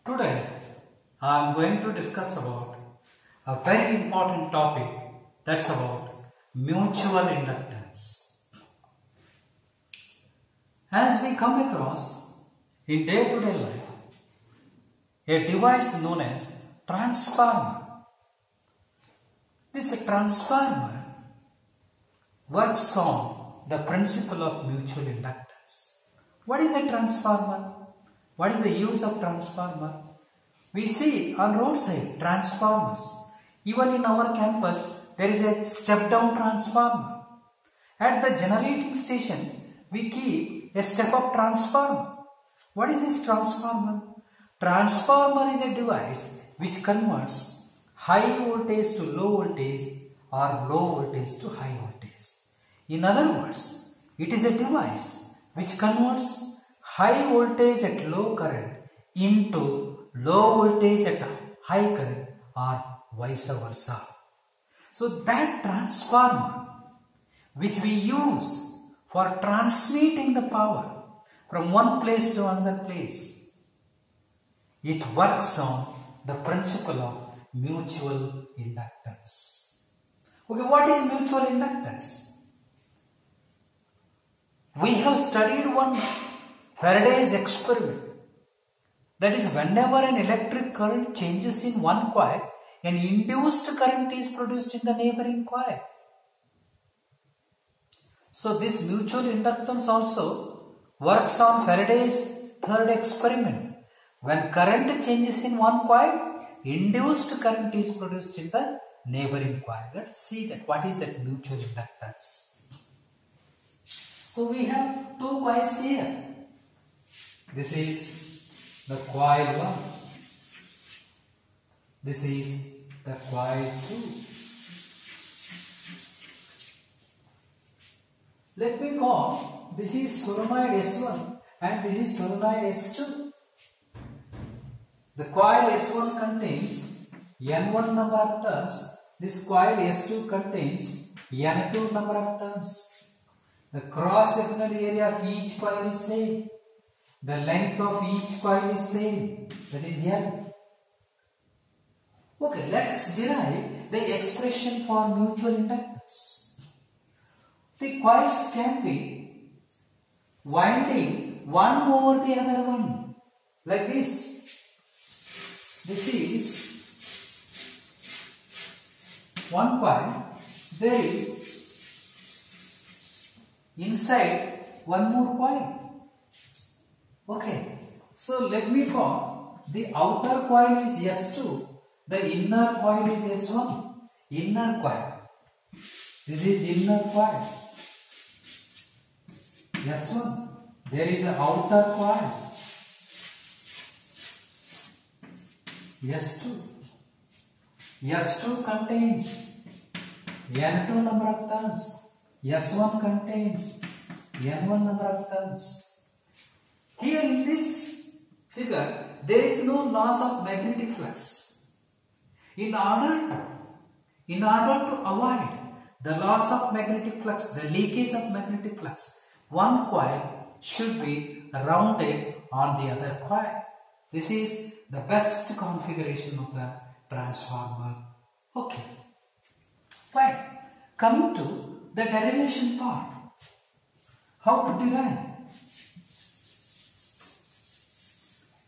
Today I am going to discuss about a very important topic, that's about mutual inductance. As we come across in day-to-day life a device known as transformer. This transformer works on the principle of mutual inductance. What is a transformer? What is the use of transformer? We see on roadside transformers. Even in our campus, there is a step-down transformer. At the generating station, we keep a step-up transformer. What is this transformer? Transformer is a device which converts high voltage to low voltage or low voltage to high voltage. In other words, it is a device which converts high voltage at low current into low voltage at high current or vice versa. So that transformer which we use for transmitting the power from one place to another place, it works on the principle of mutual inductance. Okay, what is mutual inductance? We have studied one Faraday's experiment. That is, whenever an electric current changes in one coil, an induced current is produced in the neighboring coil. So this mutual inductance also works on Faraday's third experiment. When current changes in one coil, induced current is produced in the neighboring coil. Let us see that. What is that mutual inductance? So we have two coils here. This is the coil 1. This is the coil 2. Let me call this is solenoid S1 and this is solenoid S2. The coil S1 contains N1 number of turns. This coil S2 contains N2 number of turns. The cross-sectional area of each coil is same. The length of each coil is same. That is L. Okay, let us derive the expression for mutual inductance. The coils can be winding one over the other one, like this. This is one coil. There is inside one more coil. Okay, so let me call the outer coil is S2, the inner coil is S1. Inner coil. This is inner coil. S1. There is an outer coil. S2. S2 contains N2 number of turns. S1 contains N1 number of turns. Here in this figure, there is no loss of magnetic flux. In order to avoid the loss of magnetic flux, the leakage of magnetic flux, one coil should be rounded on the other coil. This is the best configuration of the transformer. Okay, fine. Coming to the derivation part. How to derive?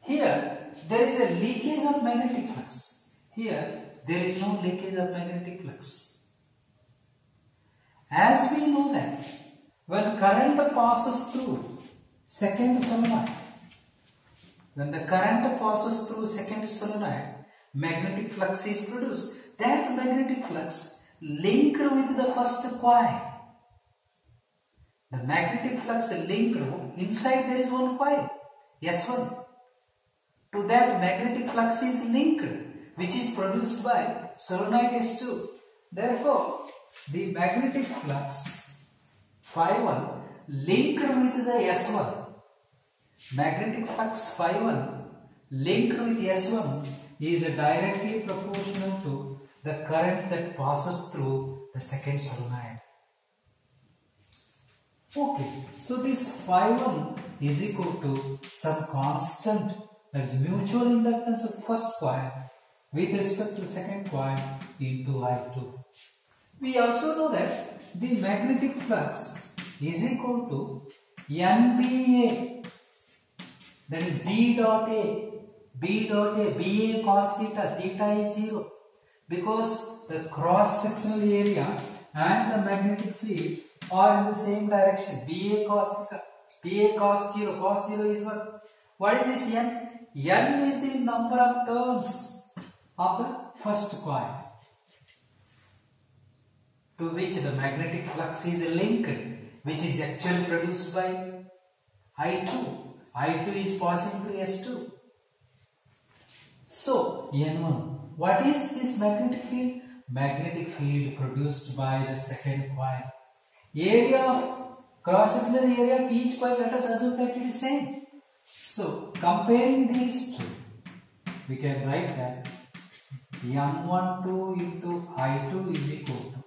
Here, there is a leakage of magnetic flux. Here, there is no leakage of magnetic flux. As we know that when current passes through second solenoid, magnetic flux is produced. That magnetic flux linked with the first coil. The magnetic flux linked, inside there is one coil, S1. To that magnetic flux is linked, which is produced by solenoid S2. Therefore, the magnetic flux Phi1 linked with the S1. Magnetic flux Phi1 linked with S1 is directly proportional to the current that passes through the second solenoid. Okay, so this Phi1 is equal to some constant that is mutual inductance of first coil with respect to the second coil into I2. We also know that the magnetic flux is equal to NBA, that is B dot A, BA cos theta, theta is 0, because the cross sectional area and the magnetic field are in the same direction. BA cos theta, BA cos 0 is what? What is this N? N is the number of turns of the first coil to which the magnetic flux is linked, which is actually produced by I2. I2 is passing through S2. So, N1. What is this magnetic field? Magnetic field produced by the second coil. Area of cross-sectional area of each coil, let us assume that it is same. So, comparing these two, we can write that N12 into I2 is equal to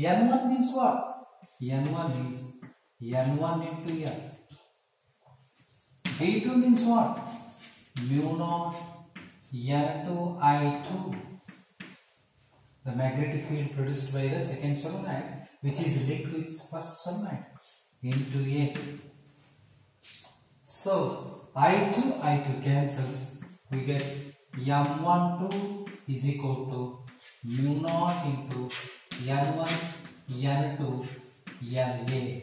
N1 means what? N1 is N1 into N. B2 means what? Mu naught N2 I2. The magnetic field produced by the second solenoid, which is linked with first solenoid, into A. So I2 cancels. We get M12 is equal to mu naught into N1 N2 LA.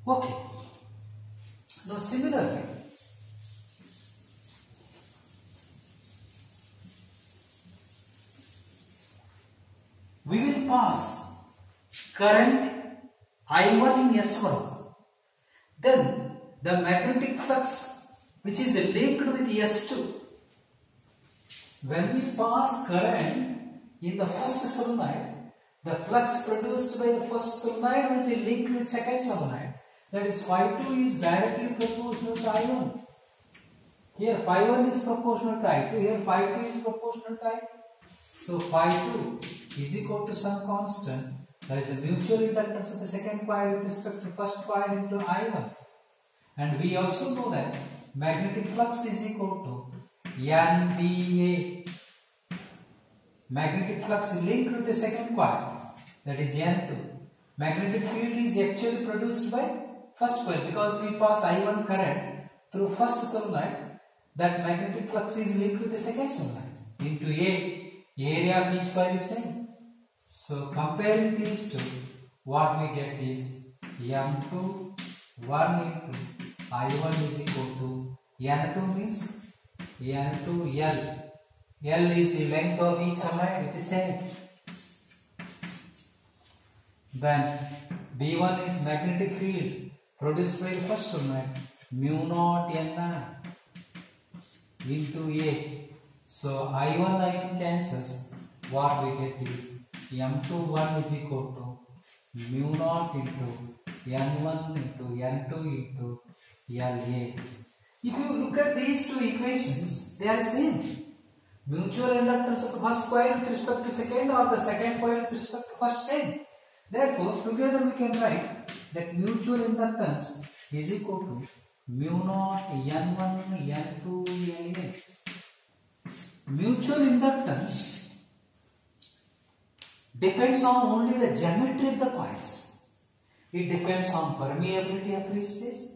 Okay. Now similarly, we will pass current I1 in S1. Then the magnetic flux which is linked with S2. When we pass current in the first solenoid, the flux produced by the first solenoid will be linked with second solenoid. That is, phi2 is directly proportional to I1. Here phi1 is proportional to I2. Here phi2 is proportional to I2. So phi2 is equal to some constant, that is the mutual inductance of the second coil with respect to first coil into I1. And we also know that magnetic flux is equal to NBA. Magnetic flux linked with the second coil, that is N2. Magnetic field is actually produced by first coil, because we pass I1 current through first solenoid. That magnetic flux is linked with the second solenoid into A. Area of each coil is same. So comparing these two, what we get is M2 1 into I1 is equal to N2 means N2 L. L is the length of each solenoid, it is same. Then B1 is magnetic field produced by the first solenoid, mu naught N into A. So I1 cancels. What we get is M21 is equal to mu naught into N1 into N2 into LA. If you look at these two equations, they are same. Mutual inductance of the first coil with respect to second, or the second coil with respect to first, same. Therefore, together we can write that mutual inductance is equal to mu naught N1 N2 LA. Mutual inductance depends on only the geometry of the coils. It depends on permeability of free space,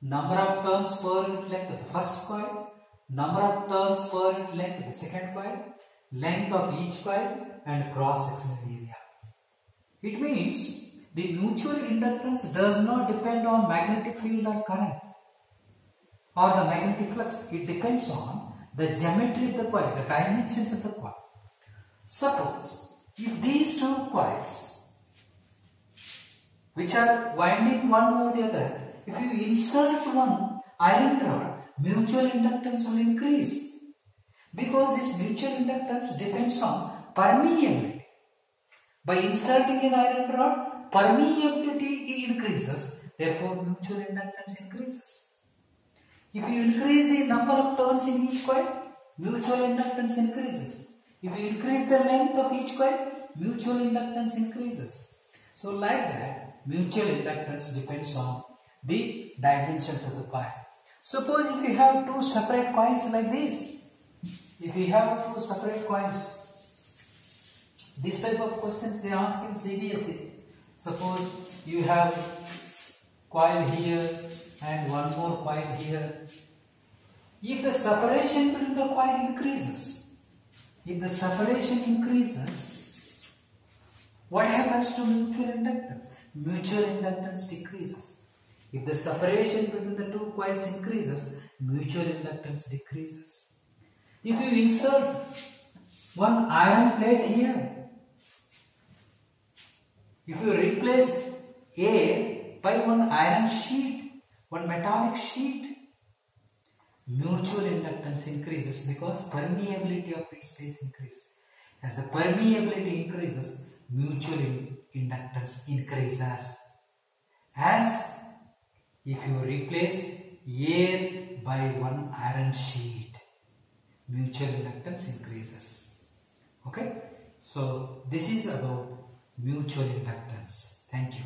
number of turns per unit length of the first coil, number of turns per unit length of the second coil, length of each coil, and cross-sectional area. It means the mutual inductance does not depend on magnetic field or current or the magnetic flux. It depends on the geometry of the coil, the dimensions of the coil. Suppose if these two coils, which are winding one over the other, if you insert one iron rod, mutual inductance will increase, because this mutual inductance depends on permeability. By inserting an iron rod, permeability increases, therefore mutual inductance increases. If you increase the number of turns in each coil, mutual inductance increases. If you increase the length of each coil, mutual inductance increases. So like that, mutual inductance depends on the dimensions of the coil. Suppose if you have two separate coins like this, if you have two separate coins, this type of questions they ask in CBSE. Suppose you have coin here and one more coin here. If the separation between the coin increases, what happens to mutual inductance? Mutual inductance decreases. If the separation between the two coils increases, mutual inductance decreases. If you insert one iron plate here, if you replace A by one iron sheet, one metallic sheet, mutual inductance increases because permeability of free space increases. As the permeability increases, mutual inductance increases. As if you replace air by one iron sheet, mutual inductance increases. Okay? So this is about mutual inductance. Thank you.